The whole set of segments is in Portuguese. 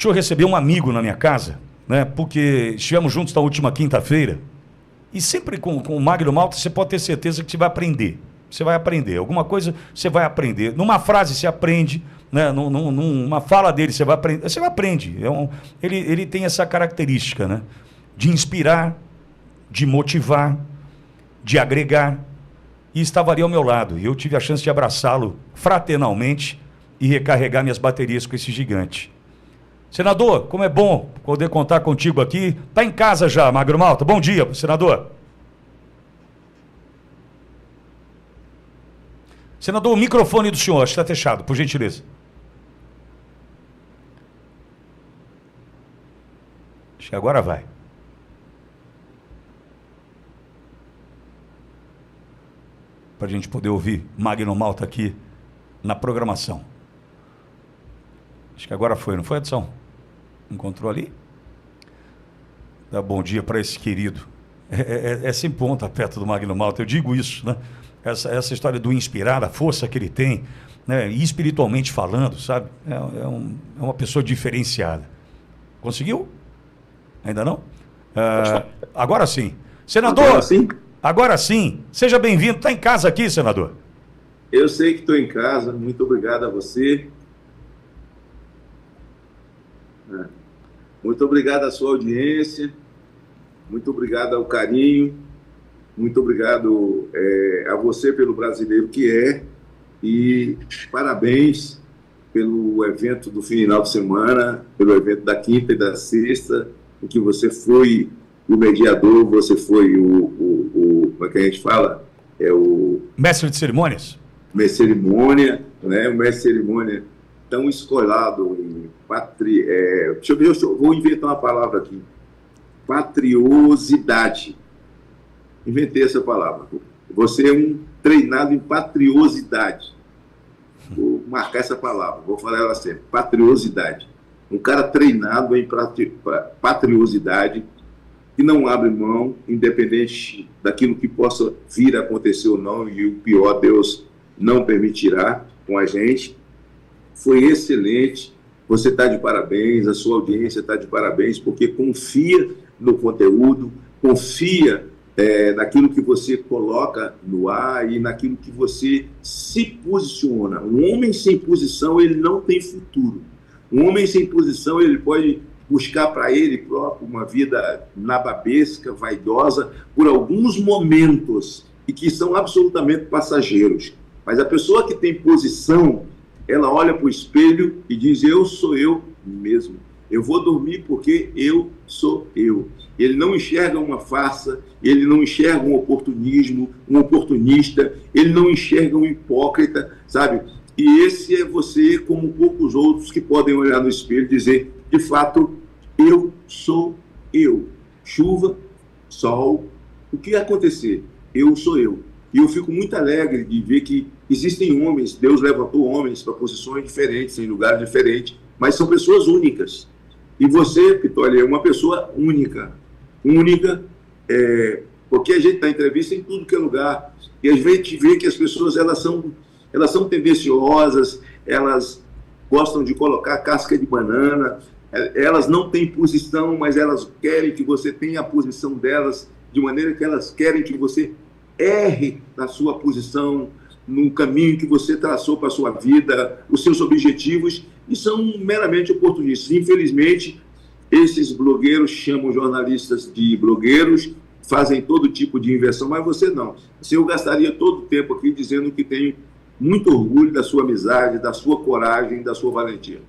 Deixa eu receber um amigo na minha casa, né? Porque estivemos juntos na última quinta-feira. E sempre com o Magno Malta, você pode ter certeza que você vai aprender. Você vai aprender. Alguma coisa você vai aprender. Numa frase você aprende, né? Numa fala dele você vai aprender. Você aprende. Ele tem essa característica, né? De inspirar, de motivar, de agregar. E estava ali ao meu lado. E eu tive a chance de abraçá-lo fraternalmente e recarregar minhas baterias com esse gigante. Senador, como é bom poder contar contigo aqui. Está em casa já, Magno Malta. Bom dia, senador. Senador, o microfone do senhor está fechado, por gentileza. Acho que agora vai. Para a gente poder ouvir Magno Malta aqui na programação. Acho que agora foi, não foi, Edson? Encontrou ali? Dá bom dia para esse querido. É sempre bom estar perto do Magno Malta, eu digo isso, né? Essa história do inspirar, a força que ele tem, né? E espiritualmente falando, sabe? É uma pessoa diferenciada. Conseguiu? Ainda não? Agora sim. Senador, agora sim. Seja bem-vindo. Está em casa aqui, senador? Eu sei que estou em casa. Muito obrigado a você. Muito obrigado à sua audiência, muito obrigado ao carinho, muito obrigado a você pelo brasileiro que é, e parabéns pelo evento do final de semana, pelo evento da quinta e da sexta, em que você foi o mediador, você foi como é que a gente fala? O mestre de cerimônias. Mestre de cerimônia, né? O mestre de cerimônia tão escolado em deixa eu ver, vou inventar uma palavra aqui. Patriosidade. Inventei essa palavra. Você é um treinado em patriosidade. Vou marcar essa palavra, vou falar ela sempre. Patriosidade. Um cara treinado em patriosidade, que não abre mão, independente daquilo que possa vir a acontecer ou não, e o pior Deus não permitirá com a gente. Foi excelente, você está de parabéns, a sua audiência está de parabéns, porque confia no conteúdo, confia naquilo que você coloca no ar e naquilo que você se posiciona. Um homem sem posição, ele não tem futuro. Um homem sem posição, ele pode buscar para ele próprio uma vida nababesca, vaidosa, por alguns momentos, e que são absolutamente passageiros. Mas a pessoa que tem posição, ela olha para o espelho e diz: eu sou eu mesmo. Eu vou dormir porque eu sou eu. Ele não enxerga uma farsa, ele não enxerga um oportunismo, um oportunista, ele não enxerga um hipócrita, sabe? E esse é você, como poucos outros que podem olhar no espelho e dizer: de fato, eu sou eu. Chuva, sol, o que acontecer? Eu sou eu. E eu fico muito alegre de ver que existem homens, Deus levantou homens para posições diferentes, em lugares diferentes, mas são pessoas únicas. E você, Pitoli, é uma pessoa única. Única, porque a gente dá entrevista em tudo que é lugar, e a gente vê que as pessoas elas são tendenciosas, elas gostam de colocar casca de banana, elas não têm posição, mas elas querem que você tenha a posição delas, de maneira que elas querem que você erre na sua posição, no caminho que você traçou para a sua vida, os seus objetivos, e são meramente oportunistas. Infelizmente, esses blogueiros chamam jornalistas de blogueiros, fazem todo tipo de inversão, mas você não. Eu gastaria todo o tempo aqui dizendo que tenho muito orgulho da sua amizade, da sua coragem, da sua valentia.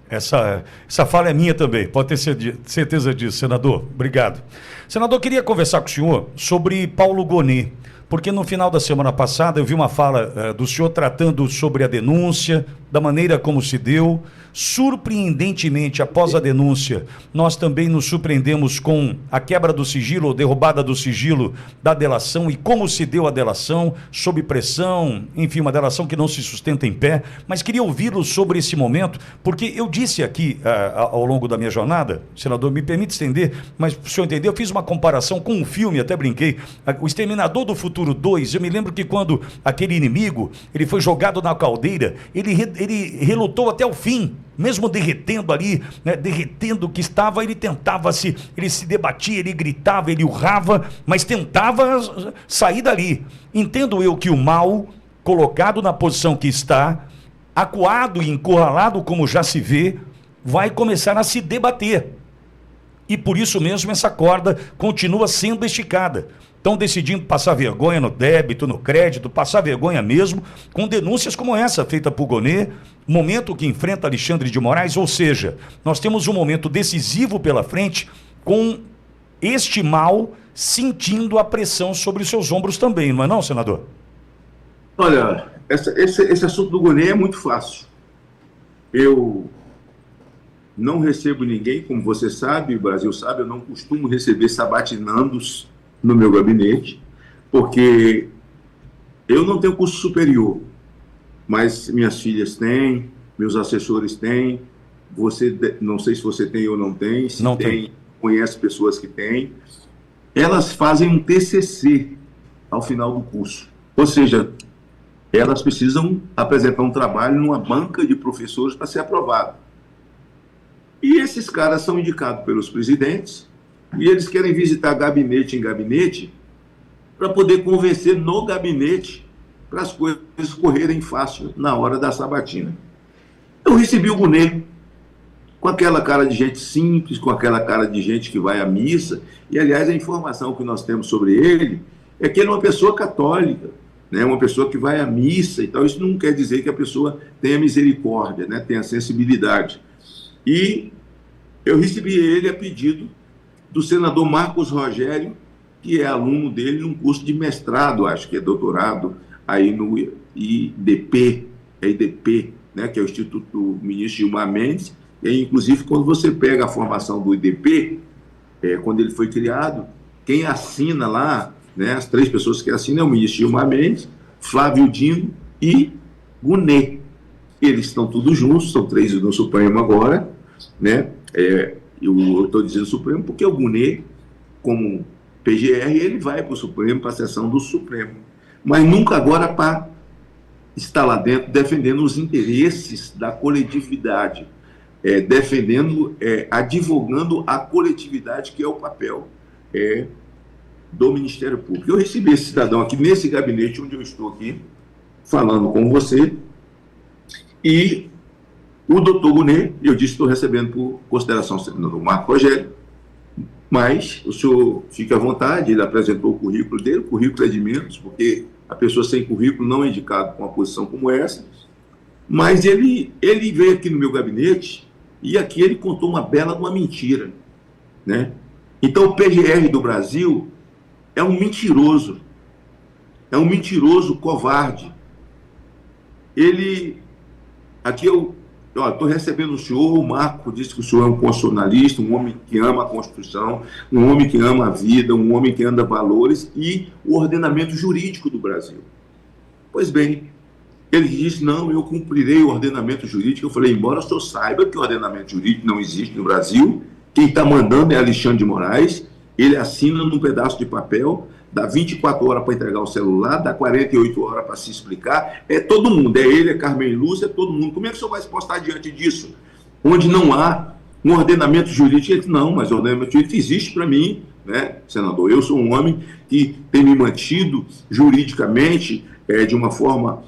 Essa fala é minha também, pode ter certeza disso, senador. Obrigado. Senador, queria conversar com o senhor sobre Paulo Gonet, porque no final da semana passada eu vi uma fala do senhor tratando sobre a denúncia, da maneira como se deu. Surpreendentemente, após a denúncia, nós também nos surpreendemos com a quebra do sigilo, ou derrubada do sigilo da delação, e como se deu a delação, sob pressão, enfim, uma delação que não se sustenta em pé. Mas queria ouvi-lo sobre esse momento, porque eu disse aqui, ao longo da minha jornada, senador, me permite estender, mas para o senhor entender, eu fiz uma comparação com um filme, até brinquei, O Exterminador do Futuro 2, eu me lembro que quando aquele inimigo, ele foi jogado na caldeira, ele relutou até o fim, mesmo derretendo ali, né, derretendo o que estava, ele se debatia, ele gritava, ele urrava, mas tentava sair dali. Entendo eu que o mal, colocado na posição que está, acuado e encurralado como já se vê, vai começar a se debater. E por isso mesmo essa corda continua sendo esticada. Estão decidindo passar vergonha no débito, no crédito, passar vergonha mesmo, com denúncias como essa, feita por Gonê, momento que enfrenta Alexandre de Moraes, ou seja, nós temos um momento decisivo pela frente, com este mal sentindo a pressão sobre os seus ombros também, não é não, senador? Olha, esse assunto do Gonê é muito fácil. Eu não recebo ninguém, como você sabe, o Brasil sabe, eu não costumo receber sabatinandos no meu gabinete, porque eu não tenho curso superior, mas minhas filhas têm, meus assessores têm, não sei se você tem ou não tem, se não tem, conhece pessoas que têm, elas fazem um TCC ao final do curso, ou seja, elas precisam apresentar um trabalho numa banca de professores para ser aprovado. E esses caras são indicados pelos presidentes, e eles querem visitar gabinete em gabinete para poder convencer no gabinete para as coisas correrem fácil na hora da sabatina. Eu recebi o Gonê com aquela cara de gente simples, com aquela cara de gente que vai à missa, e aliás a informação que nós temos sobre ele é que ele é uma pessoa católica, né, uma pessoa que vai à missa e tal. Isso não quer dizer que a pessoa tenha misericórdia, né, tenha sensibilidade. E eu recebi ele a pedido do senador Marcos Rogério, que é aluno dele num curso de mestrado, acho que é doutorado, aí no IDP, né, que é o Instituto do Ministro Gilmar Mendes. E, inclusive, quando você pega a formação do IDP, quando ele foi criado, quem assina lá, né, as 3 pessoas que assinam é o ministro Gilmar Mendes, Flávio Dino e Gonê. Eles estão todos juntos, são 3 no Supremo agora, né? Eu estou dizendo Supremo porque o Gonê, como PGR, ele vai para o Supremo, para a sessão do Supremo. Mas nunca agora para estar lá dentro defendendo os interesses da coletividade, advogando a coletividade, que é o papel do Ministério Público. Eu recebi esse cidadão aqui nesse gabinete onde eu estou aqui, falando com você, e o doutor Gonê, eu disse que estou recebendo por consideração do Marco Rogério, mas o senhor fique à vontade, ele apresentou o currículo dele, o currículo é de menos, porque a pessoa sem currículo não é indicada com uma posição como essa, mas ele veio aqui no meu gabinete e aqui ele contou uma bela de uma mentira, né? Então o PGR do Brasil é um mentiroso covarde. Aqui eu estou recebendo o senhor, o Marco disse que o senhor é um constitucionalista, um homem que ama a Constituição, um homem que ama a vida, um homem que anda valores e o ordenamento jurídico do Brasil. Pois bem, ele disse, não, eu cumprirei o ordenamento jurídico. Eu falei, embora o senhor saiba que o ordenamento jurídico não existe no Brasil, quem está mandando é Alexandre de Moraes, ele assina num pedaço de papel, dá 24 horas para entregar o celular, dá 48 horas para se explicar, é todo mundo, é ele, é Carmen Lúcia, é todo mundo. Como é que o senhor vai se postar diante disso? Onde não há um ordenamento jurídico? Ele disse, não, mas o ordenamento jurídico existe para mim, né, senador? Eu sou um homem que tem me mantido juridicamente de uma forma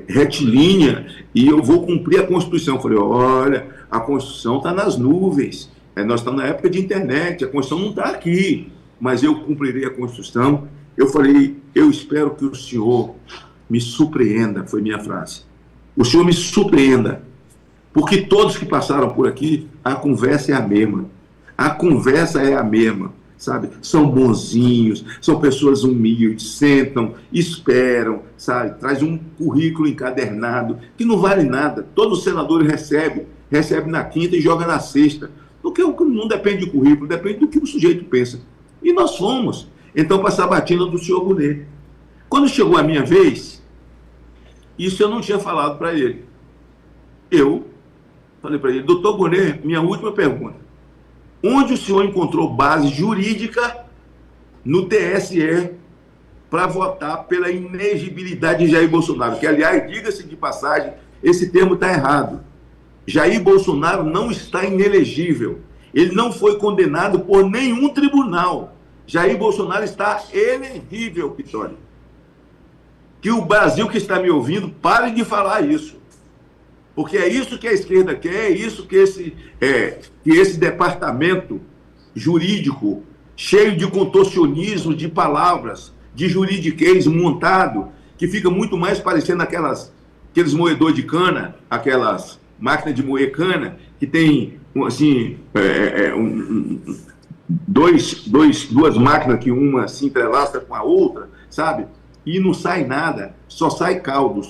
retilínea e eu vou cumprir a Constituição. Eu falei, olha, a Constituição está nas nuvens, nós estamos na época de internet, a Constituição não está aqui, mas eu cumprirei a Constituição. Eu falei, eu espero que o senhor me surpreenda, foi minha frase. O senhor me surpreenda, porque todos que passaram por aqui, a conversa é a mesma. A conversa é a mesma, sabe? São bonzinhos, são pessoas humildes, sentam, esperam, sabe? Traz um currículo encadernado, que não vale nada. Todo senador recebe na quinta e joga na sexta. Porque não depende do currículo, depende do que o sujeito pensa. E nós fomos, então, para a sabatina do senhor Gonê. Quando chegou a minha vez, isso eu não tinha falado para ele. Eu falei para ele, doutor Gonê, minha última pergunta. Onde o senhor encontrou base jurídica no TSE para votar pela inegibilidade de Jair Bolsonaro? Que, aliás, diga-se de passagem, esse termo está errado. Jair Bolsonaro não está inelegível. Ele não foi condenado por nenhum tribunal. Jair Bolsonaro está elegível, Pitório. Que o Brasil que está me ouvindo pare de falar isso. Porque é isso que a esquerda quer, é isso que esse departamento jurídico, cheio de contorcionismo, de palavras, de juridiquês montado, que fica muito mais parecendo aqueles moedores de cana, aquelas máquinas de moer cana, que tem, assim, duas máquinas que uma se entrelaça com a outra, sabe? E não sai nada, só sai caldo.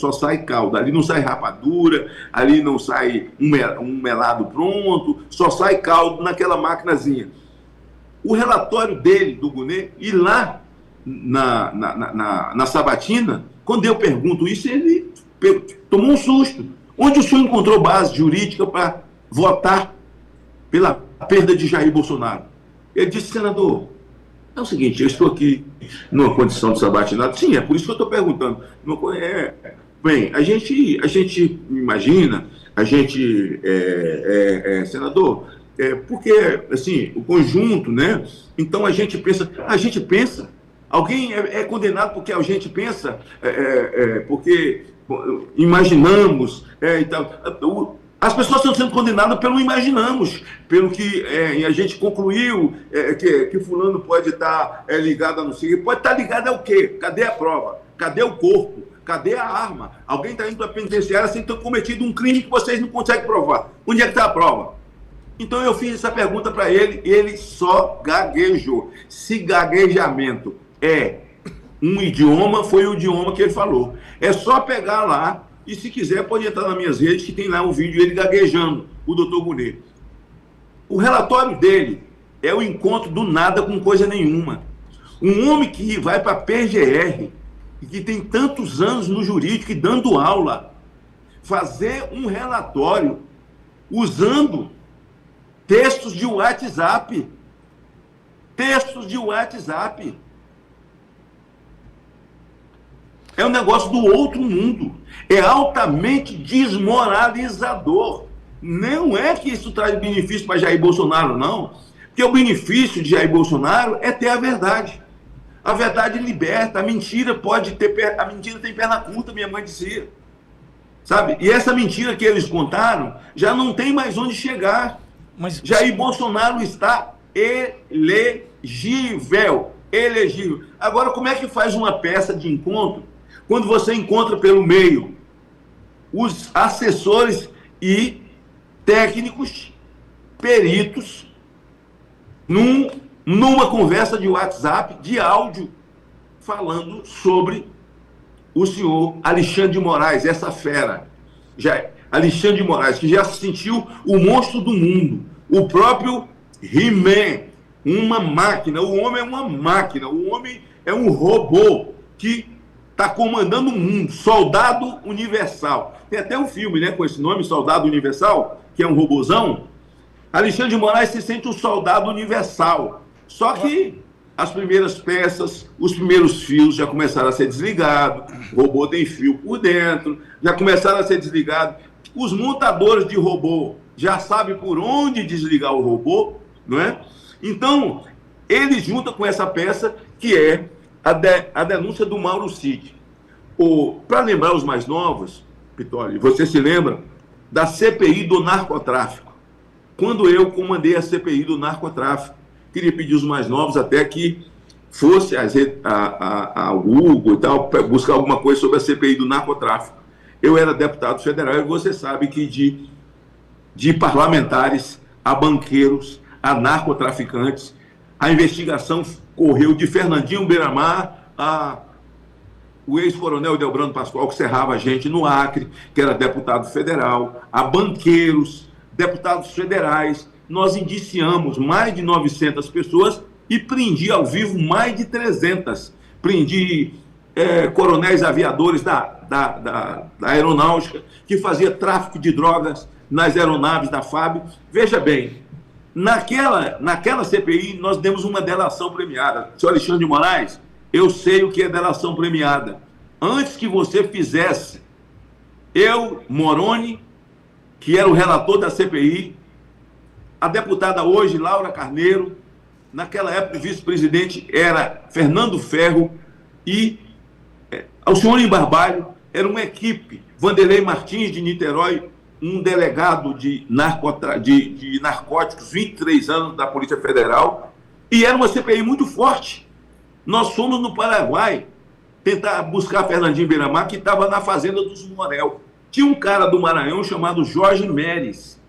Ali não sai rapadura, ali não sai um melado pronto, só sai caldo naquela maquinazinha. O relatório dele, do Gunê, e lá na sabatina, quando eu pergunto isso, ele tomou um susto. Onde o senhor encontrou base jurídica para votar pela perda de Jair Bolsonaro? Ele disse, senador, é o seguinte, eu estou aqui numa condição de sabatinado. Sim, é por isso que eu estou perguntando. Bem, a gente imagina, senador, porque, assim, o conjunto, né? Então a gente pensa, alguém é condenado porque a gente pensa, porque imaginamos, e tal. As pessoas estão sendo condenadas pelo imaginamos, pelo que a gente concluiu, que fulano pode estar ligado a não sei. Pode estar ligado ao quê? Cadê a prova? Cadê o corpo? Cadê a arma? Alguém está indo para a penitenciária sem ter cometido um crime que vocês não conseguem provar. Onde é que está a prova? Então eu fiz essa pergunta para ele, ele só gaguejou. Se gaguejamento é um idioma, foi o idioma que ele falou. É só pegar lá, e se quiser pode entrar nas minhas redes, que tem lá um vídeo ele gaguejando, o doutor Gunê. O relatório dele é o encontro do nada com coisa nenhuma. Um homem que vai para a PGR, e que tem tantos anos no jurídico e dando aula, fazer um relatório usando textos de WhatsApp. É um negócio do outro mundo. É altamente desmoralizador. Não é que isso traz benefício para Jair Bolsonaro, não. Porque o benefício de Jair Bolsonaro é ter a verdade. A verdade liberta. A mentira tem perna curta, minha mãe dizia. Sabe? E essa mentira que eles contaram já não tem mais onde chegar. Mas Jair Bolsonaro está elegível. Agora, como é que faz uma peça de encontro quando você encontra pelo meio os assessores e técnicos, peritos, numa conversa de WhatsApp, de áudio, falando sobre o senhor Alexandre de Moraes, essa fera. Alexandre de Moraes, que já se sentiu o monstro do mundo, o próprio He-Man, uma máquina. O homem é uma máquina, o homem é um robô que está comandando o mundo, Soldado Universal. Tem até um filme, né, com esse nome, Soldado Universal, que é um robozão. Alexandre de Moraes se sente um soldado universal. Só que as primeiras peças, os primeiros fios já começaram a ser desligados, o robô tem fio por dentro, já começaram a ser desligados. Os montadores de robô já sabem por onde desligar o robô, não é? Então, ele junta com essa peça que é a denúncia do Mauro Cid. Para lembrar os mais novos, Pitório, você se lembra da CPI do narcotráfico? Quando eu comandei a CPI do narcotráfico, queria pedir os mais novos até que fosse a Google e tal, buscar alguma coisa sobre a CPI do narcotráfico. Eu era deputado federal e você sabe que de parlamentares a banqueiros, a narcotraficantes, a investigação correu de Fernandinho Beiramar a o ex-coronel Delbrando Pascoal, que serrava a gente no Acre, que era deputado federal, a banqueiros, deputados federais. Nós indiciamos mais de 900 pessoas e prendi ao vivo mais de 300. Prendi coronéis aviadores da aeronáutica, que fazia tráfico de drogas nas aeronaves da FAB. Veja bem, naquela CPI nós demos uma delação premiada. Senhor Alexandre de Moraes, eu sei o que é delação premiada. Antes que você fizesse, eu, Moroni, que era o relator da CPI, a deputada hoje, Laura Carneiro, naquela época o vice-presidente era Fernando Ferro e Alcione Barbalho, era uma equipe, Vanderlei Martins de Niterói, um delegado de narcóticos, 23 anos da Polícia Federal, e era uma CPI muito forte. Nós fomos no Paraguai tentar buscar Fernandinho Beiramar, que estava na fazenda dos Morel. Tinha um cara do Maranhão chamado Jorge Meres.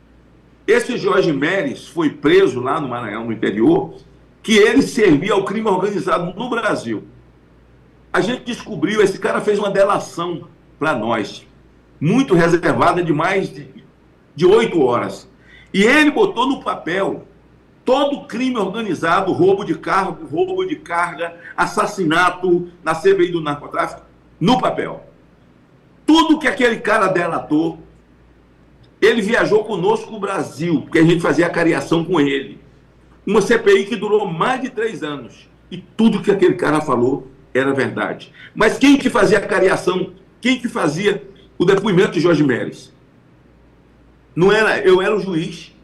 Esse Jorge Meres foi preso lá no Maranhão, no interior, que ele servia ao crime organizado no Brasil. A gente descobriu, esse cara fez uma delação para nós, muito reservada, de mais de 8 horas. E ele botou no papel todo crime organizado, roubo de cargo, roubo de carga, assassinato na CPI do narcotráfico, no papel. Tudo que aquele cara delatou, ele viajou conosco no Brasil, porque a gente fazia a cariação com ele. Uma CPI que durou mais de 3 anos. E tudo que aquele cara falou era verdade. Mas quem que fazia a cariação? Quem que fazia o depoimento de Jorge Meres? Não era, eu era o juiz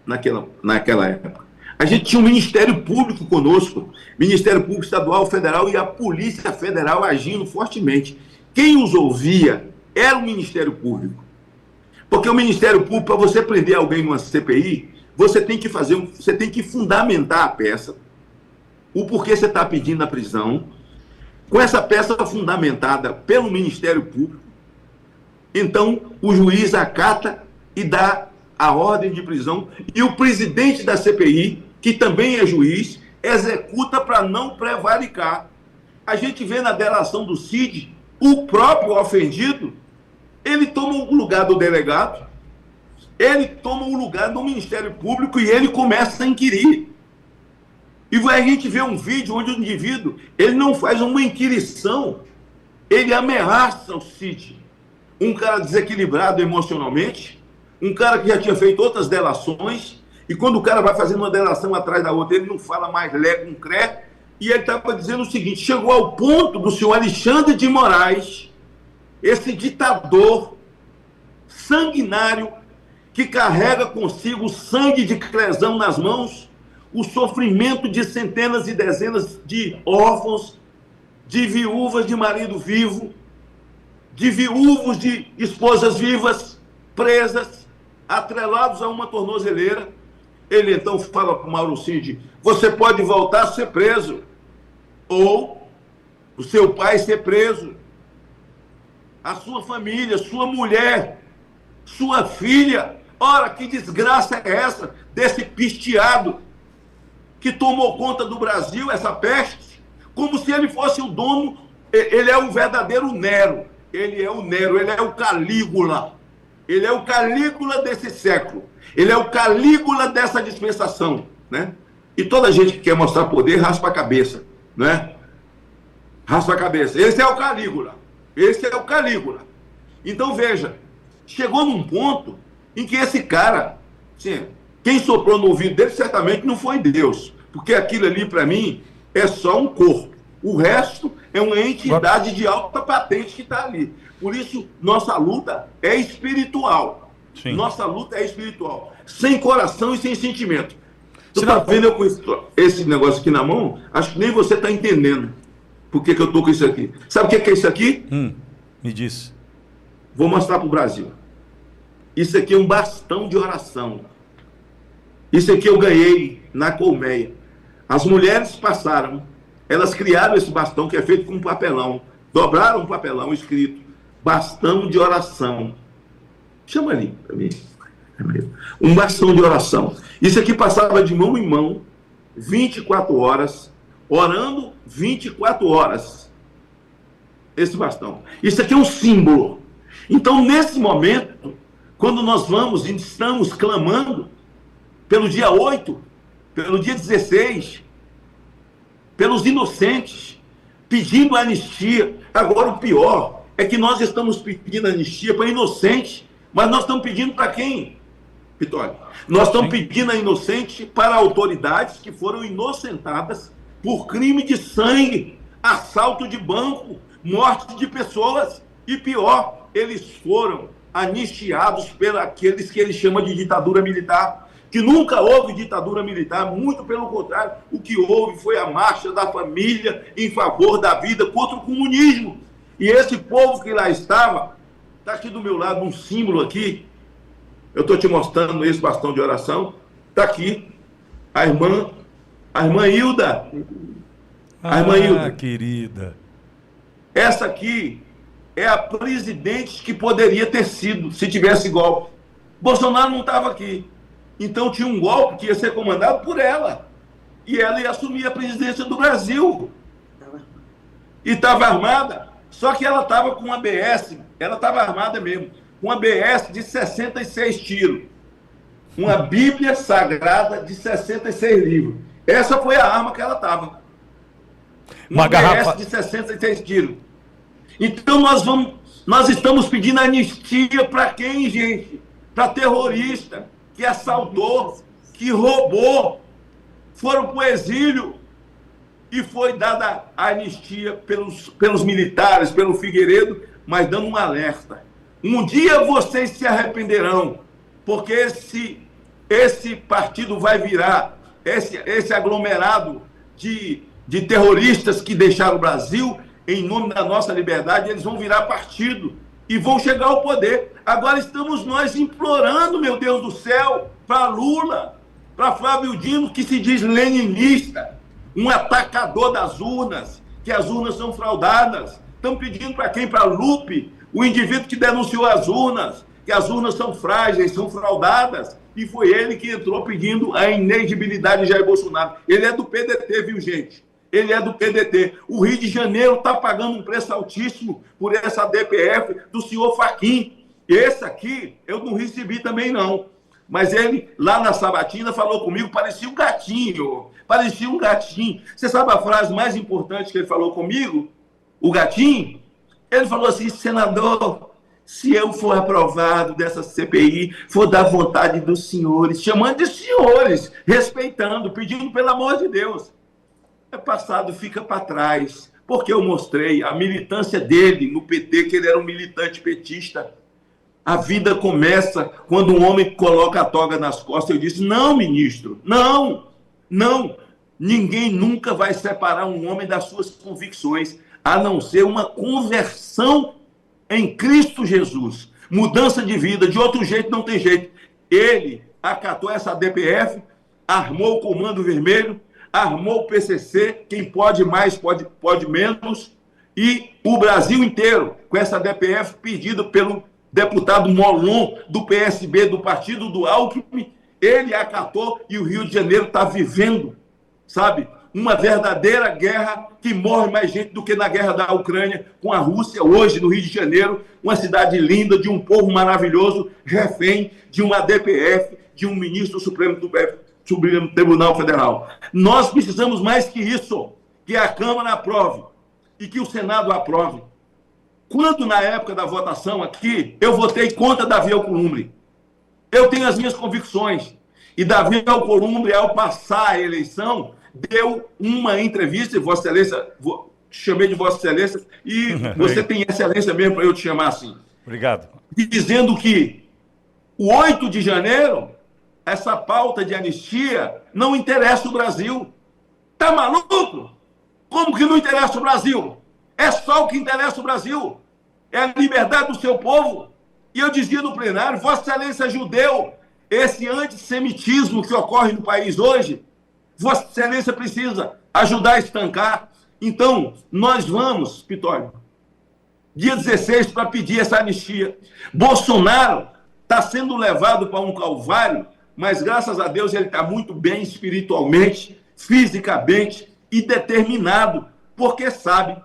naquela época. A gente tinha um Ministério Público conosco, Ministério Público Estadual, Federal e a Polícia Federal agindo fortemente. Quem os ouvia era o Ministério Público. Porque o Ministério Público, para você prender alguém numa CPI, você tem que fundamentar a peça, o porquê você está pedindo a prisão. Com essa peça fundamentada pelo Ministério Público, então o juiz acata e dá a ordem de prisão, e o presidente da CPI, que também é juiz, executa para não prevaricar. A gente vê na delação do Cid, o próprio ofendido, ele toma o lugar do delegado, ele toma o lugar do Ministério Público e ele começa a inquirir. E a gente vê um vídeo onde o indivíduo, ele não faz uma inquirição, ele ameaça o Cid. Um cara desequilibrado emocionalmente, um cara que já tinha feito outras delações, e quando o cara vai fazendo uma delação atrás da outra, ele não fala mais lé com cré, e ele estava dizendo o seguinte: chegou ao ponto do senhor Alexandre de Moraes, esse ditador sanguinário, que carrega consigo o sangue de Clesão nas mãos, o sofrimento de centenas e dezenas de órfãos, de viúvas de marido vivo, de viúvos de esposas vivas, presas, atrelados a uma tornozeleira. Ele então fala para o Mauro Cid: você pode voltar a ser preso, ou o seu pai ser preso, a sua família, sua mulher, sua filha. Ora, que desgraça é essa desse pisteado que tomou conta do Brasil, essa peste, como se ele fosse o dono. Ele é o verdadeiro Nero, ele é o Nero, ele é o Calígula, ele é o Calígula desse século, ele é o Calígula dessa dispensação, né? E toda gente que quer mostrar poder raspa a cabeça, né? Raspa a cabeça. Esse é o Calígula, esse é o Calígula. Então veja, chegou num ponto em que esse cara, sim, quem soprou no ouvido dele certamente não foi Deus, porque aquilo ali, para mim, é só um corpo. O resto é uma entidade de alta patente que está ali. Por isso, nossa luta é espiritual. Sim. Nossa luta é espiritual. Sem coração e sem sentimento. Você está vendo eu com esse negócio aqui na mão? Acho que nem você está entendendo por que eu estou com isso aqui. Sabe o que é isso aqui? Me diz. Vou mostrar para o Brasil. Isso aqui é um bastão de oração. Isso aqui eu ganhei na colmeia. As mulheres passaram, elas criaram esse bastão que é feito com papelão. Dobraram um papelão escrito bastão de oração. Chama ali para mim. Um bastão de oração. Isso aqui passava de mão em mão, 24 horas, orando 24 horas. Esse bastão. Isso aqui é um símbolo. Então, nesse momento, quando nós vamos e estamos clamando pelo dia 8, pelo dia 16, pelos inocentes, pedindo anistia. Agora, o pior é que nós estamos pedindo anistia para inocentes, mas nós estamos pedindo para quem, Vitória? Nós estamos pedindo a inocente para autoridades que foram inocentadas por crime de sangue, assalto de banco, morte de pessoas, e pior, eles foram anistiados por aqueles que ele chama de ditadura militar, que nunca houve ditadura militar, muito pelo contrário, o que houve foi a marcha da família em favor da vida contra o comunismo. E esse povo que lá estava, está aqui do meu lado um símbolo aqui, eu estou te mostrando esse bastão de oração, está aqui, a irmã Hilda. A irmã Hilda. Querida. Essa aqui é a presidente que poderia ter sido, se tivesse golpe. Bolsonaro não estava aqui. Então tinha um golpe que ia ser comandado por ela. E ela ia assumir a presidência do Brasil. E estava armada. Só que ela estava com uma ABS, ela estava armada mesmo, com uma ABS de 66 tiros. Uma Bíblia Sagrada de 66 livros. Essa foi a arma que ela estava. Uma garrafa de 66 tiros. Então nós estamos pedindo anistia para quem, gente? Para terrorista, que assaltou, que roubou, foram para o exílio e foi dada a anistia pelos militares, pelo Figueiredo, mas dando um alerta. Um dia vocês se arrependerão, porque esse partido vai virar, esse aglomerado de terroristas que deixaram o Brasil em nome da nossa liberdade, eles vão virar partido e vão chegar ao poder. Agora estamos nós implorando, meu Deus do céu, para Lula, para Flávio Dino, que se diz leninista, um atacador das urnas, que as urnas são fraudadas. Estão pedindo para quem? Para Lupe, o indivíduo que denunciou as urnas, que as urnas são frágeis, são fraudadas, e foi ele que entrou pedindo a inegibilidade de Jair Bolsonaro. Ele é do PDT, viu, gente? Ele é do PDT. O Rio de Janeiro está pagando um preço altíssimo por essa DPF do senhor Fachin. Esse aqui eu não recebi também, não. Mas ele, lá na sabatina, falou comigo, parecia um gatinho. Parecia um gatinho. Você sabe a frase mais importante que ele falou comigo? O gatinho? Ele falou assim: senador, se eu for aprovado dessa CPI, for da vontade dos senhores, chamando de senhores, respeitando, pedindo pelo amor de Deus. É passado, fica para trás, porque eu mostrei a militância dele no PT, que ele era um militante petista. A vida começa quando um homem coloca a toga nas costas. Eu disse: não, ministro, não, ninguém nunca vai separar um homem das suas convicções, a não ser uma conversão em Cristo Jesus, mudança de vida. De outro jeito não tem jeito. Ele acatou essa DPF, armou o Comando Vermelho, armou o PCC, quem pode mais, pode menos, e o Brasil inteiro, com essa DPF pedida pelo deputado Molon, do PSB, do partido do Alckmin, ele acatou, e o Rio de Janeiro está vivendo, sabe, uma verdadeira guerra, que morre mais gente do que na guerra da Ucrânia com a Rússia, hoje no Rio de Janeiro, uma cidade linda, de um povo maravilhoso, refém de uma DPF, de um ministro Supremo Tribunal Federal. Nós precisamos mais que isso, que a Câmara aprove e que o Senado aprove. Quando, na época da votação aqui, eu votei contra Davi Alcolumbre. Eu tenho as minhas convicções. E Davi Alcolumbre, ao passar a eleição, deu uma entrevista, e Vossa Excelência, chamei de Vossa Excelência, e você tem excelência mesmo para eu te chamar assim. Obrigado. Dizendo que o 8 de janeiro, essa pauta de anistia não interessa o Brasil. Tá maluco? Como que não interessa o Brasil? É só o que interessa o Brasil. É a liberdade do seu povo. E eu dizia no plenário: Vossa Excelência judeu, esse antissemitismo que ocorre no país hoje, Vossa Excelência precisa ajudar a estancar. Então, nós vamos, Pitório, dia 16, para pedir essa anistia. Bolsonaro está sendo levado para um calvário, mas graças a Deus ele está muito bem espiritualmente, fisicamente e determinado, porque sabe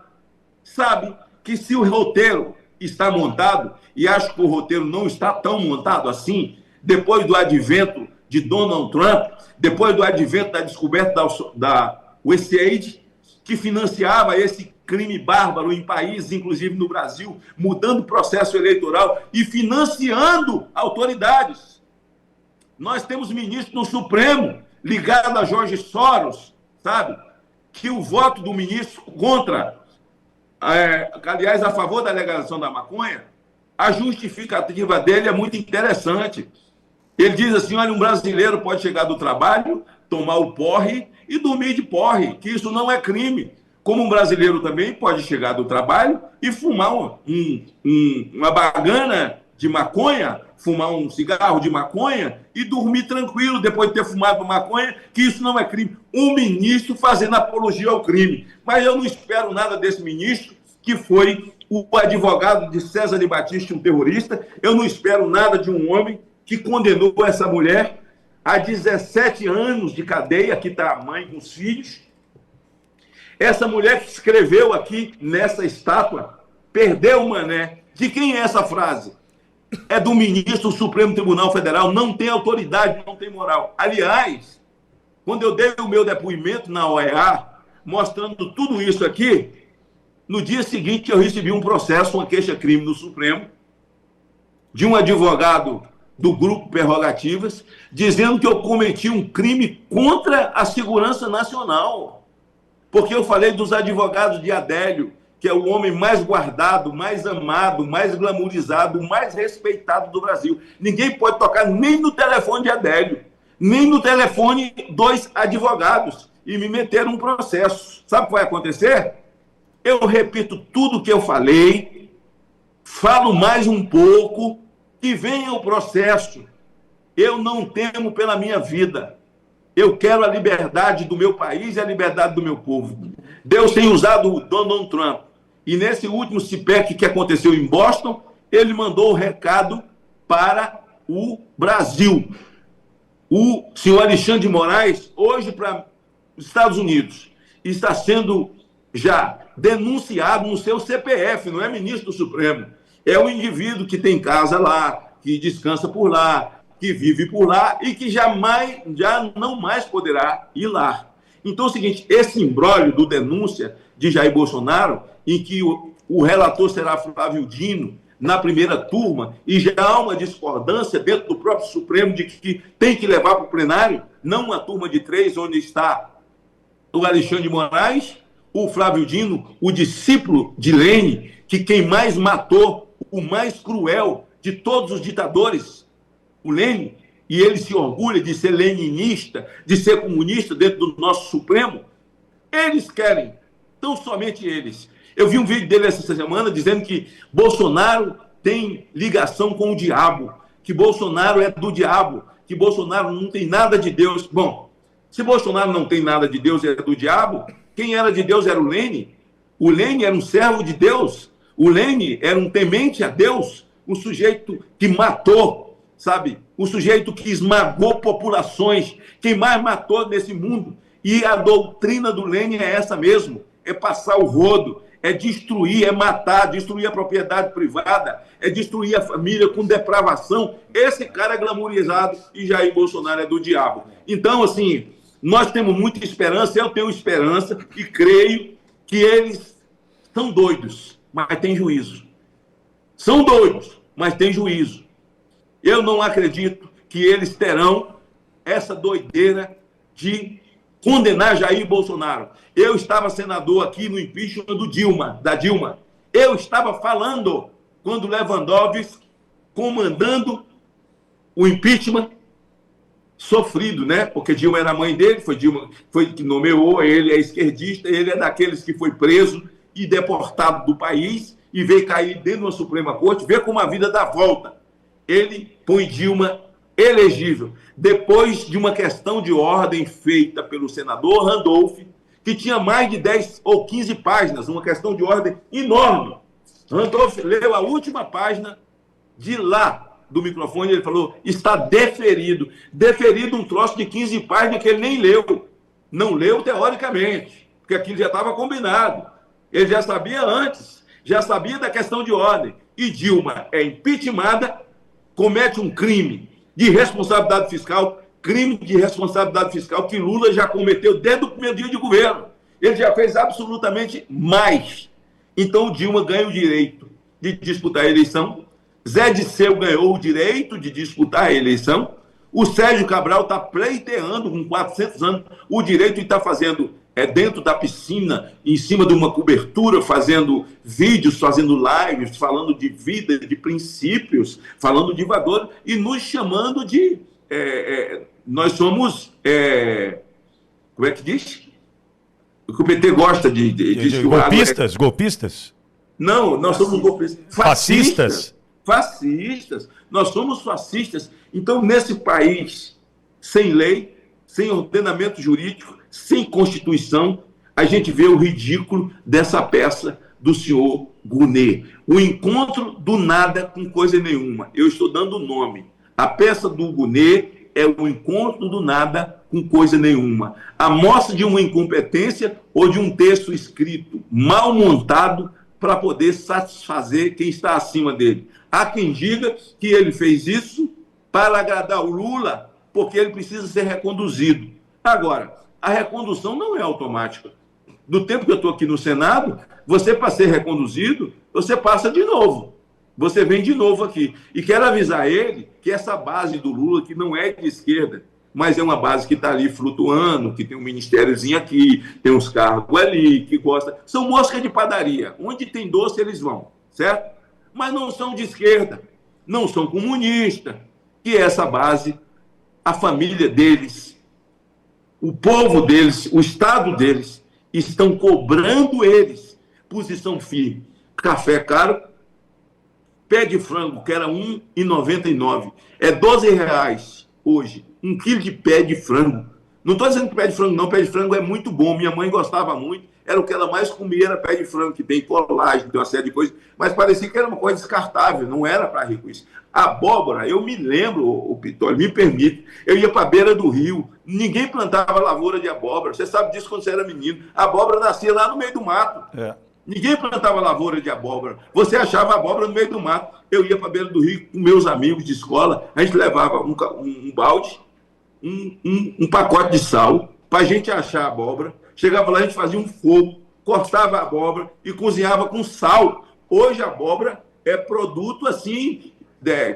que se o roteiro está montado, e acho que o roteiro não está tão montado assim, depois do advento de Donald Trump, depois do advento da descoberta da USAID, que financiava esse crime bárbaro em países, inclusive no Brasil, mudando o processo eleitoral e financiando autoridades. Nós temos ministro no Supremo ligado a Jorge Soros, sabe? Que o voto do ministro contra, aliás, a favor da legalização da maconha, A justificativa dele é muito interessante. Ele diz assim, olha, um brasileiro pode chegar do trabalho, tomar o porre e dormir de porre, que isso não é crime. Como um brasileiro também pode chegar do trabalho e fumar uma bagana de maconha, fumar um cigarro de maconha e dormir tranquilo depois de ter fumado maconha, que isso não é crime. Um ministro fazendo apologia ao crime. Mas eu não espero nada desse ministro, que foi o advogado de César de Batista, um terrorista. Eu não espero nada de um homem que condenou essa mulher a 17 anos de cadeia, aqui está a mãe com os filhos. Essa mulher que escreveu aqui nessa estátua, perdeu o mané. De quem é essa frase? É do ministro do Supremo Tribunal Federal, não tem autoridade, não tem moral. Aliás, quando eu dei o meu depoimento na OEA, mostrando tudo isso aqui, no dia seguinte eu recebi um processo, uma queixa-crime no Supremo, de um advogado do Grupo Prerrogativas, dizendo que eu cometi um crime contra a segurança nacional. Porque eu falei dos advogados de Adélio, que é o homem mais guardado, mais amado, mais glamourizado, mais respeitado do Brasil. Ninguém pode tocar nem no telefone de Adélio, nem no telefone dos advogados, e me meter num processo. Sabe o que vai acontecer? Eu repito tudo o que eu falei, falo mais um pouco, e venha o processo. Eu não temo pela minha vida. Eu quero a liberdade do meu país e a liberdade do meu povo. Deus tem usado o Donald Trump. E nesse último CPEC que aconteceu em Boston, ele mandou o recado para o Brasil. O senhor Alexandre de Moraes, hoje para os Estados Unidos, está sendo já denunciado no seu CPF, não é ministro do Supremo. É um indivíduo que tem casa lá, que descansa por lá, que vive por lá e que já não mais poderá ir lá. Então é o seguinte, esse imbróglio do denúncia de Jair Bolsonaro, em que o relator será Flávio Dino, na primeira turma, e já há uma discordância dentro do próprio Supremo de que tem que levar para o plenário, não uma turma de 3, onde está o Alexandre de Moraes, o Flávio Dino, o discípulo de Lênin, que quem mais matou, o mais cruel de todos os ditadores, o Lênin, e ele se orgulha de ser leninista, de ser comunista dentro do nosso Supremo. Eles querem, tão somente eles. Eu vi um vídeo dele essa semana dizendo que Bolsonaro tem ligação com o diabo, que Bolsonaro é do diabo, que Bolsonaro não tem nada de Deus. Bom, se Bolsonaro não tem nada de Deus e é do diabo, quem era de Deus era o Lênin. O Lênin era um servo de Deus. O Lênin era um temente a Deus, um sujeito que matou, sabe? O sujeito que esmagou populações, quem mais matou nesse mundo. E a doutrina do Lênin é essa mesmo, é passar o rodo, é destruir, é matar, destruir a propriedade privada, é destruir a família com depravação. Esse cara é glamourizado e Jair Bolsonaro é do diabo. Então, assim, nós temos muita esperança, eu tenho esperança e creio que eles são doidos, mas têm juízo. São doidos, mas têm juízo. Eu não acredito que eles terão essa doideira de condenar Jair Bolsonaro. Eu estava senador aqui no impeachment da Dilma. Eu estava falando quando Lewandowski, comandando o impeachment, sofrido, né? Porque Dilma era a mãe dele, foi Dilma que nomeou, ele é esquerdista, ele é daqueles que foi preso e deportado do país e veio cair dentro de uma Suprema Corte, vê como a vida dá volta. Ele põe Dilma elegível, depois de uma questão de ordem feita pelo senador Randolph, que tinha mais de 10 ou 15 páginas, uma questão de ordem enorme. Randolph leu a última página de lá do microfone, ele falou, está deferido. Deferido um troço de 15 páginas que ele nem leu. Não leu teoricamente, porque aquilo já estava combinado. Ele já sabia antes, já sabia da questão de ordem. E Dilma é impeachmentada, comete um crime de responsabilidade fiscal, crime de responsabilidade fiscal que Lula já cometeu desde o primeiro dia de governo. Ele já fez absolutamente mais. Então Dilma ganha o direito de disputar a eleição, Zé Disseu ganhou o direito de disputar a eleição, O Sérgio Cabral está pleiteando com 400 anos o direito de estar fazendo dentro da piscina, em cima de uma cobertura, fazendo vídeos, fazendo lives, falando de vida, de princípios, falando de valor e nos chamando de... nós somos... como é que diz? O que o PT gosta de golpistas? Golpistas? Não, nós somos golpistas. Fascistas? Fascistas. Nós somos fascistas. Então, nesse país, sem lei, sem ordenamento jurídico, sem Constituição, a gente vê o ridículo dessa peça do senhor Gonet. O encontro do nada com coisa nenhuma. Eu estou dando o nome. A peça do Gonet é o encontro do nada com coisa nenhuma. A mostra de uma incompetência ou de um texto escrito mal montado para poder satisfazer quem está acima dele. Há quem diga que ele fez isso para agradar o Lula, porque ele precisa ser reconduzido. Agora, a recondução não é automática. Do tempo que eu estou aqui no Senado, você, para ser reconduzido, você passa de novo. Você vem de novo aqui. E quero avisar ele que essa base do Lula, que não é de esquerda, mas é uma base que está ali flutuando, que tem um ministériozinho aqui, tem uns cargos ali, que gosta. São mosca de padaria. Onde tem doce, eles vão, certo? Mas não são de esquerda, não são comunistas. E essa base, a família deles, o povo deles, o Estado deles, estão cobrando eles posição firme. Café caro, pé de frango, que era R$ 1,99, é R$ 12 hoje, 1 quilo de pé de frango. Não estou dizendo que pé de frango não, pé de frango é muito bom, minha mãe gostava muito, era o que ela mais comia, era pé de frango, que tem colágeno, tem uma série de coisas, mas parecia que era uma coisa descartável, não era para rico isso. A abóbora, eu me lembro, o Pitoli, me permite, eu ia para a beira do rio, ninguém plantava lavoura de abóbora, você sabe disso quando você era menino, a abóbora nascia lá no meio do mato. Ninguém plantava lavoura de abóbora. Você achava abóbora no meio do mato. Eu ia para a beira do rio com meus amigos de escola, a gente levava um balde, um pacote de sal, para a gente achar a abóbora. Chegava lá, a gente fazia um fogo, cortava a abóbora e cozinhava com sal. Hoje a abóbora é produto assim,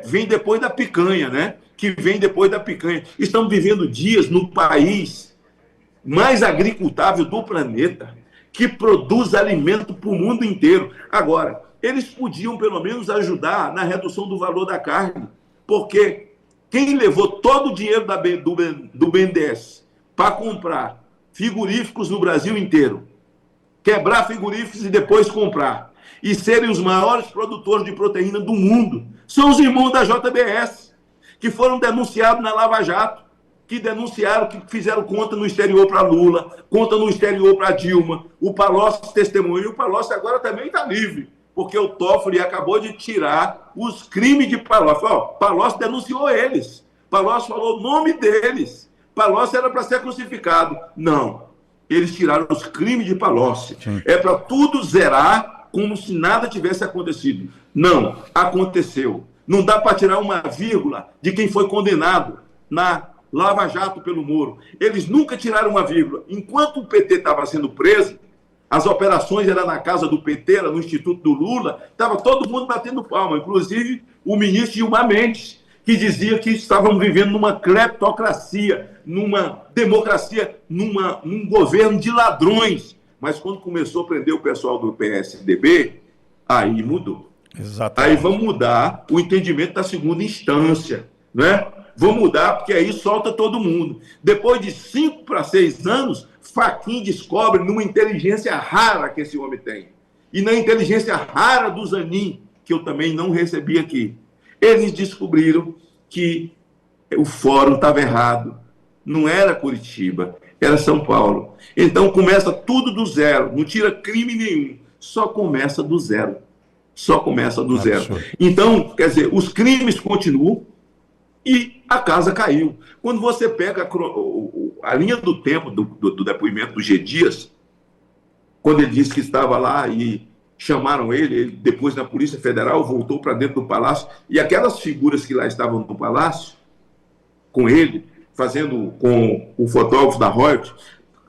vem depois da picanha, né? Que vem depois da picanha. Estamos vivendo dias no país mais agricultável do planeta, que produz alimento para o mundo inteiro. Agora, eles podiam pelo menos ajudar na redução do valor da carne, porque quem levou todo o dinheiro do BNDES para comprar frigoríficos no Brasil inteiro, quebrar frigoríficos e depois comprar, e serem os maiores produtores de proteína do mundo, são os irmãos da JBS, que foram denunciados na Lava Jato, que denunciaram, que fizeram conta no exterior para Lula, conta no exterior para Dilma. O Palocci testemunhou, e o Palocci agora também está livre, porque o Toffoli acabou de tirar os crimes de Palocci. Palocci denunciou eles. Palocci falou o nome deles. Palocci era para ser crucificado. Não. Eles tiraram os crimes de Palocci. Sim. É para tudo zerar como se nada tivesse acontecido. Não. Aconteceu. Não dá para tirar uma vírgula de quem foi condenado na Lava Jato pelo Moro. Eles nunca tiraram uma vírgula. Enquanto o PT estava sendo preso, as operações eram na casa do PT, era no Instituto do Lula, estava todo mundo batendo palma, inclusive o ministro Gilmar Mendes, que dizia que estávamos vivendo numa cleptocracia, numa democracia, num governo de ladrões. Mas quando começou a prender o pessoal do PSDB, aí mudou. Exatamente. Aí vamos mudar o entendimento da segunda instância, né? Vou mudar, porque aí solta todo mundo. Depois de 5 para 6 anos, Fachin descobre numa inteligência rara que esse homem tem. E na inteligência rara do Zanin, que eu também não recebi aqui, eles descobriram que o fórum estava errado. Não era Curitiba, era São Paulo. Então começa tudo do zero, não tira crime nenhum, só começa do zero. Só começa do zero. Então, quer dizer, os crimes continuam, e a casa caiu. Quando você pega a linha do tempo do depoimento do G. Dias, quando ele disse que estava lá e chamaram ele depois na Polícia Federal, voltou para dentro do palácio, e aquelas figuras que lá estavam no palácio, com ele, fazendo com o fotógrafo da Reuters,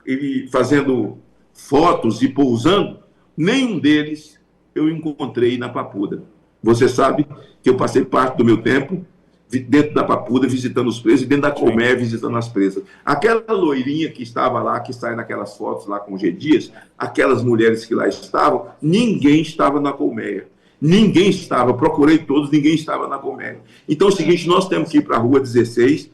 ele fazendo fotos e pousando, nenhum deles eu encontrei na Papuda. Você sabe que eu passei parte do meu tempo dentro da Papuda visitando os presos e dentro da colmeia visitando as presas. Aquela loirinha que estava lá, que sai naquelas fotos lá com o G. Dias, aquelas mulheres que lá estavam, ninguém estava na colmeia. Ninguém estava, eu procurei todos, ninguém estava na colmeia. Então é o seguinte, nós temos que ir para a Rua 16,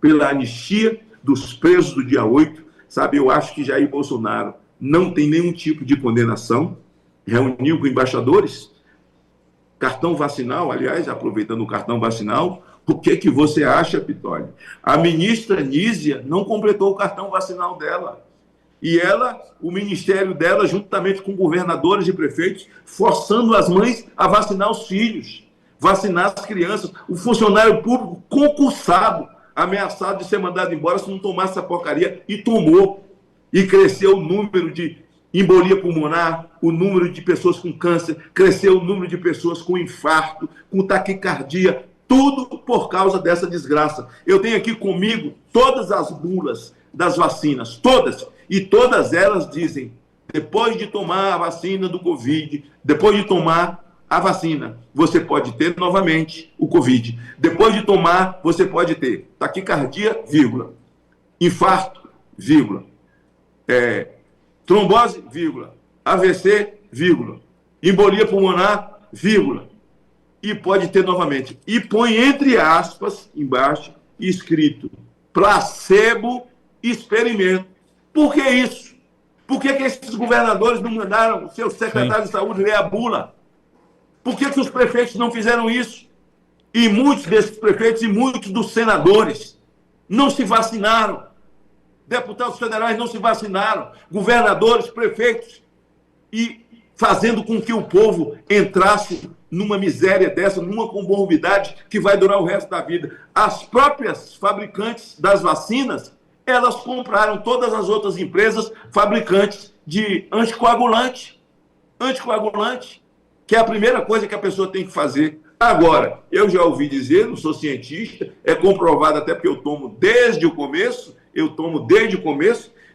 pela anistia dos presos do dia 8, sabe? Eu acho que Jair Bolsonaro não tem nenhum tipo de condenação, reuniu com embaixadores, cartão vacinal, aliás, aproveitando o cartão vacinal, o que você acha, Pitoli? A ministra Nízia não completou o cartão vacinal dela. E ela, o ministério dela, juntamente com governadores e prefeitos, forçando as mães a vacinar os filhos, vacinar as crianças. O funcionário público concursado, ameaçado de ser mandado embora se não tomasse essa porcaria, e tomou. E cresceu o número de embolia pulmonar, o número de pessoas com câncer, cresceu o número de pessoas com infarto, com taquicardia, tudo por causa dessa desgraça. Eu tenho aqui comigo todas as bulas das vacinas, todas, e todas elas dizem, depois de tomar a vacina do Covid, depois de tomar a vacina, você pode ter novamente o Covid. Depois de tomar, você pode ter taquicardia, vírgula, infarto, vírgula, trombose, vírgula, AVC, vírgula, embolia pulmonar, vírgula, e pode ter novamente. E põe entre aspas, embaixo, escrito, placebo experimento. Por que isso? Por que esses governadores não mandaram seus secretários de saúde ler a bula? Por que os prefeitos não fizeram isso? E muitos desses prefeitos e muitos dos senadores não se vacinaram. Deputados federais não se vacinaram, governadores, prefeitos, e fazendo com que o povo entrasse numa miséria dessa, numa comorbidade que vai durar o resto da vida. As próprias fabricantes das vacinas, elas compraram todas as outras empresas fabricantes de anticoagulante, que é a primeira coisa que a pessoa tem que fazer. Agora, eu já ouvi dizer, não sou cientista, é comprovado até porque eu tomo desde o começo,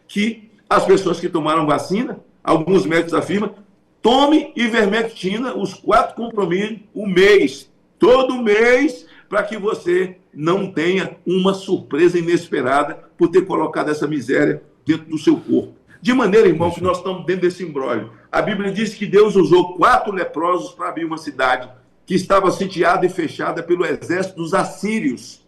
que as pessoas que tomaram vacina, alguns médicos afirmam, tome ivermectina, os 4 comprimidos, o mês, todo mês, para que você não tenha uma surpresa inesperada por ter colocado essa miséria dentro do seu corpo. De maneira, irmão, que nós estamos dentro desse imbróglio. A Bíblia diz que Deus usou 4 leprosos para abrir uma cidade que estava sitiada e fechada pelo exército dos assírios.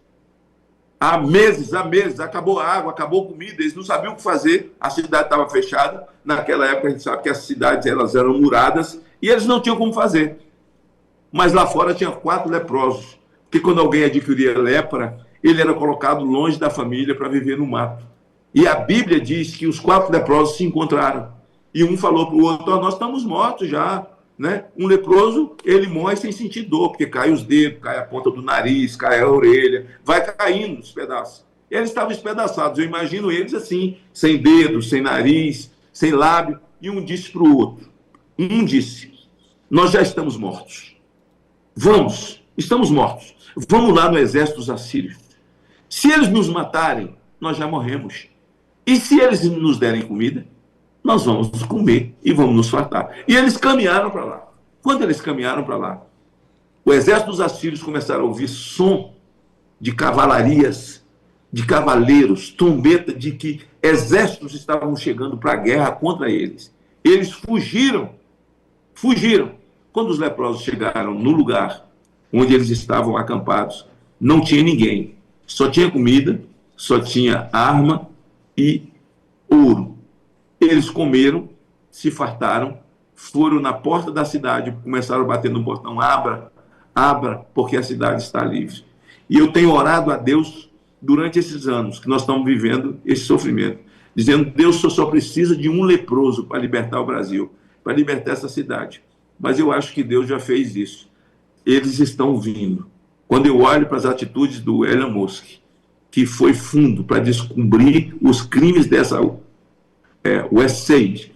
Há meses, acabou a água, acabou a comida, eles não sabiam o que fazer, a cidade estava fechada. Naquela época a gente sabe que as cidades elas eram muradas e eles não tinham como fazer. Mas lá fora tinha 4 leprosos, porque quando alguém adquiria lepra, ele era colocado longe da família para viver no mato. E a Bíblia diz que os 4 leprosos se encontraram. E um falou para o outro, nós estamos mortos já. Né? Um leproso, ele morre sem sentir dor, porque cai os dedos, cai a ponta do nariz, cai a orelha, vai caindo os pedaços. Eles estavam espedaçados, eu imagino eles assim, sem dedos, sem nariz, sem lábio, e um disse para o outro, nós já estamos mortos. Estamos mortos. Vamos lá no exército dos assírios. Se eles nos matarem, nós já morremos. E se eles nos derem comida, nós vamos comer e vamos nos fartar. E eles caminharam para lá. Quando eles caminharam para lá, o exército dos assírios começaram a ouvir som de cavalarias, de cavaleiros, trombeta de que exércitos estavam chegando para a guerra contra eles. Eles fugiram. Quando os leprosos chegaram no lugar onde eles estavam acampados, não tinha ninguém. Só tinha comida, só tinha arma e ouro. Eles comeram, se fartaram, foram na porta da cidade, começaram a bater no portão, abra, porque a cidade está livre. E eu tenho orado a Deus durante esses anos que nós estamos vivendo esse sofrimento, dizendo, Deus só precisa de um leproso para libertar o Brasil, para libertar essa cidade. Mas eu acho que Deus já fez isso. Eles estão vindo. Quando eu olho para as atitudes do Elon Musk, que foi fundo para descobrir os crimes dessa USAID,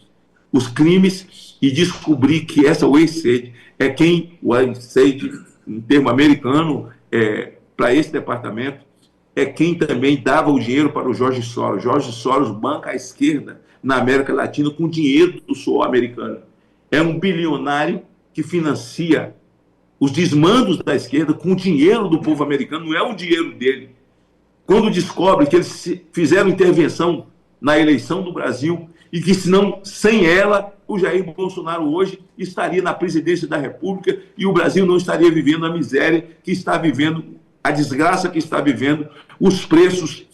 os crimes, e descobrir que essa USAID é quem, o USAID, em termo americano, para esse departamento, é quem também dava o dinheiro para o Jorge Soros. Jorge Soros banca a esquerda na América Latina com dinheiro do suor americano. É um bilionário que financia os desmandos da esquerda com o dinheiro do povo americano, não é o dinheiro dele. Quando descobre que eles fizeram intervenção na eleição do Brasil e que, senão, sem ela, o Jair Bolsonaro hoje estaria na presidência da República e o Brasil não estaria vivendo a miséria que está vivendo, a desgraça que está vivendo, os preços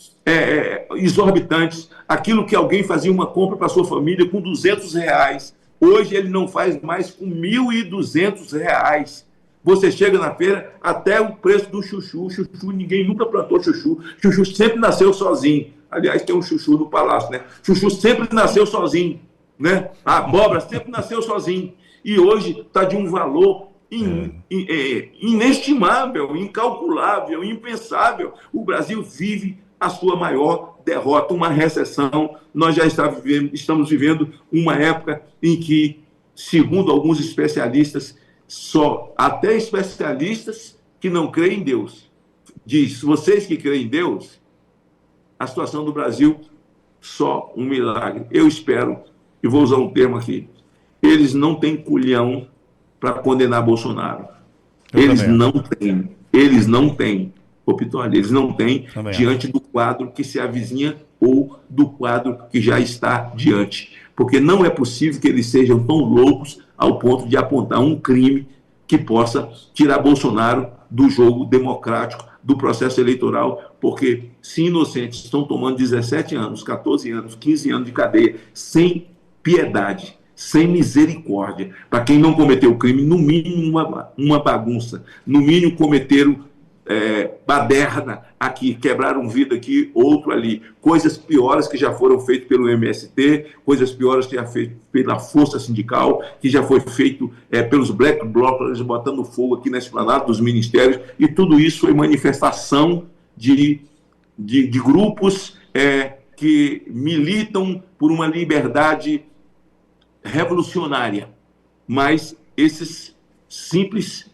exorbitantes, aquilo que alguém fazia uma compra para sua família com R$200, hoje ele não faz mais com R$1.200. Você chega na feira, até o preço do chuchu, ninguém nunca plantou chuchu sempre nasceu sozinho. Aliás, tem um chuchu no palácio, né? Chuchu sempre nasceu sozinho, né? A abóbora sempre nasceu sozinho. E hoje está de um valor inestimável, incalculável, impensável. O Brasil vive a sua maior derrota, uma recessão. Nós já estamos vivendo uma época em que, segundo alguns especialistas, até especialistas que não creem em Deus diz: vocês que creem em Deus, a situação do Brasil, só um milagre. Eu espero, e vou usar um termo aqui, eles não têm culhão para condenar Bolsonaro. Eles não têm, ô Pitoli, eles não têm diante do quadro que se avizinha ou do quadro que já está diante. Porque não é possível que eles sejam tão loucos ao ponto de apontar um crime que possa tirar Bolsonaro do jogo democrático, do processo eleitoral, porque se inocentes estão tomando 17 anos, 14 anos, 15 anos de cadeia, sem piedade, sem misericórdia, para quem não cometeu crime, no mínimo uma bagunça, no mínimo cometeram baderna aqui, quebraram vida aqui, outro ali, coisas piores que já foram feitas pelo MST, coisas piores que já feitas pela força sindical, que já foi feito pelos black blocs, botando fogo aqui na esplanada dos ministérios, e tudo isso foi manifestação de grupos que militam por uma liberdade revolucionária, mas esses simples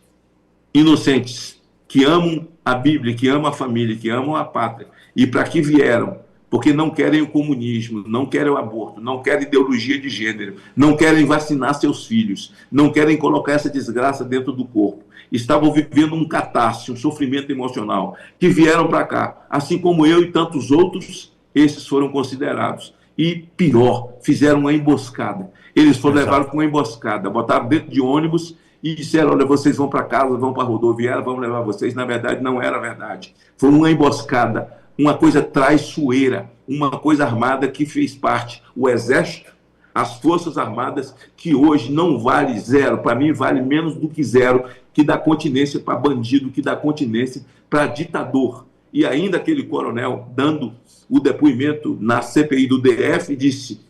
inocentes que amam a Bíblia, que amam a família, que amam a pátria, e para que vieram? Porque não querem o comunismo, não querem o aborto, não querem ideologia de gênero, não querem vacinar seus filhos, não querem colocar essa desgraça dentro do corpo. Estavam vivendo um catarse, um sofrimento emocional, que vieram para cá, assim como eu e tantos outros, esses foram considerados. E pior, fizeram uma emboscada. Eles foram levados com uma emboscada, botaram dentro de ônibus e disseram: olha, vocês vão para casa, vão para a rodoviária, vamos levar vocês. Na verdade, não era verdade. Foi uma emboscada, uma coisa traiçoeira, uma coisa armada que fez parte. O Exército, as Forças Armadas, que hoje não vale zero, para mim vale menos do que zero, que dá continência para bandido, que dá continência para ditador. E ainda aquele coronel, dando o depoimento na CPI do DF, disse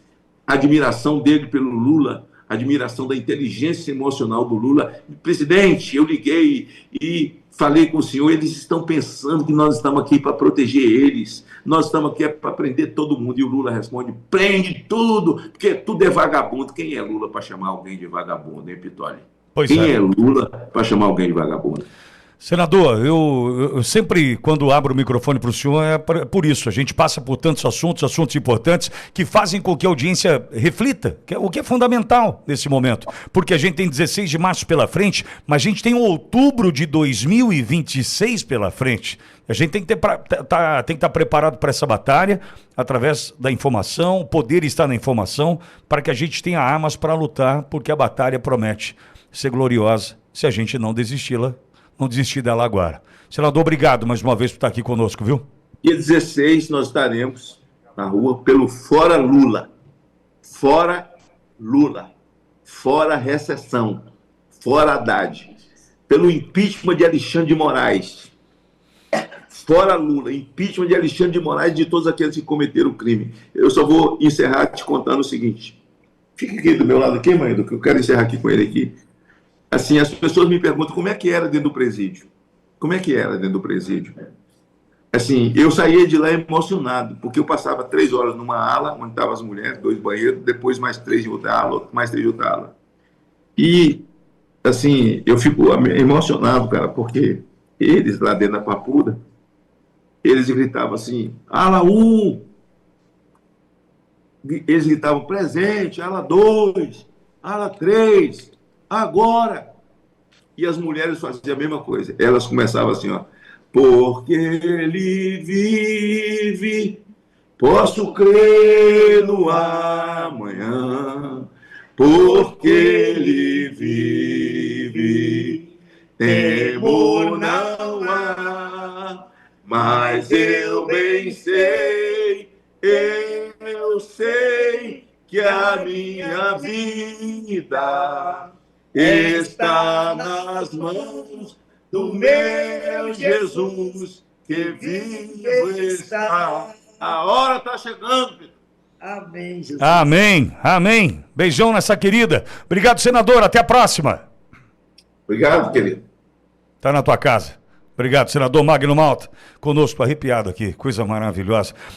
a admiração dele pelo Lula, a admiração da inteligência emocional do Lula. Presidente, eu liguei e falei com o senhor, eles estão pensando que nós estamos aqui para proteger eles, nós estamos aqui para prender todo mundo. E o Lula responde: prende tudo, porque tudo é vagabundo. Quem é Lula para chamar alguém de vagabundo, hein, Pitoli? Quem é Lula para chamar alguém de vagabundo? Senador, eu sempre, quando abro o microfone para o senhor, é por isso. A gente passa por tantos assuntos importantes, que fazem com que a audiência reflita, o que é fundamental nesse momento. Porque a gente tem 16 de março pela frente, mas a gente tem outubro de 2026 pela frente. A gente tem que estar preparado para essa batalha, através da informação, o poder está na informação, para que a gente tenha armas para lutar, porque a batalha promete ser gloriosa se a gente não desistir dela agora. Senador, obrigado mais uma vez por estar aqui conosco, viu? Dia 16 nós estaremos na rua pelo Fora Lula. Fora Lula. Fora recessão. Fora Haddad. Pelo impeachment de Alexandre de Moraes. Fora Lula. Impeachment de Alexandre de Moraes e de todos aqueles que cometeram o crime. Eu só vou encerrar te contando o seguinte. Fica aqui do meu lado aqui, mãe, que eu quero encerrar aqui com ele aqui. Assim, as pessoas me perguntam como é que era dentro do presídio. Como é que era dentro do presídio? Assim, eu saía de lá emocionado, porque eu passava 3 horas numa ala, onde estavam as mulheres, 2 banheiros, depois mais 3 de outra ala, mais 3 de outra ala. E, assim, eu fico emocionado, cara, porque eles, lá dentro da Papuda, eles gritavam assim: ala 1, eles gritavam presente, ala 2, ala 3, agora. E as mulheres faziam a mesma coisa. Elas começavam assim, ó. Porque ele vive, posso crer no amanhã. Porque ele vive, temor não há. Mas eu bem sei, eu sei que a minha vida está nas mãos do meu Jesus, que vivo está. A hora está chegando. Amém, Jesus. Amém, amém. Beijão nessa querida. Obrigado, senador. Até a próxima. Obrigado, querido. Tá na tua casa. Obrigado, senador Magno Malta. Conosco, arrepiado aqui. Coisa maravilhosa.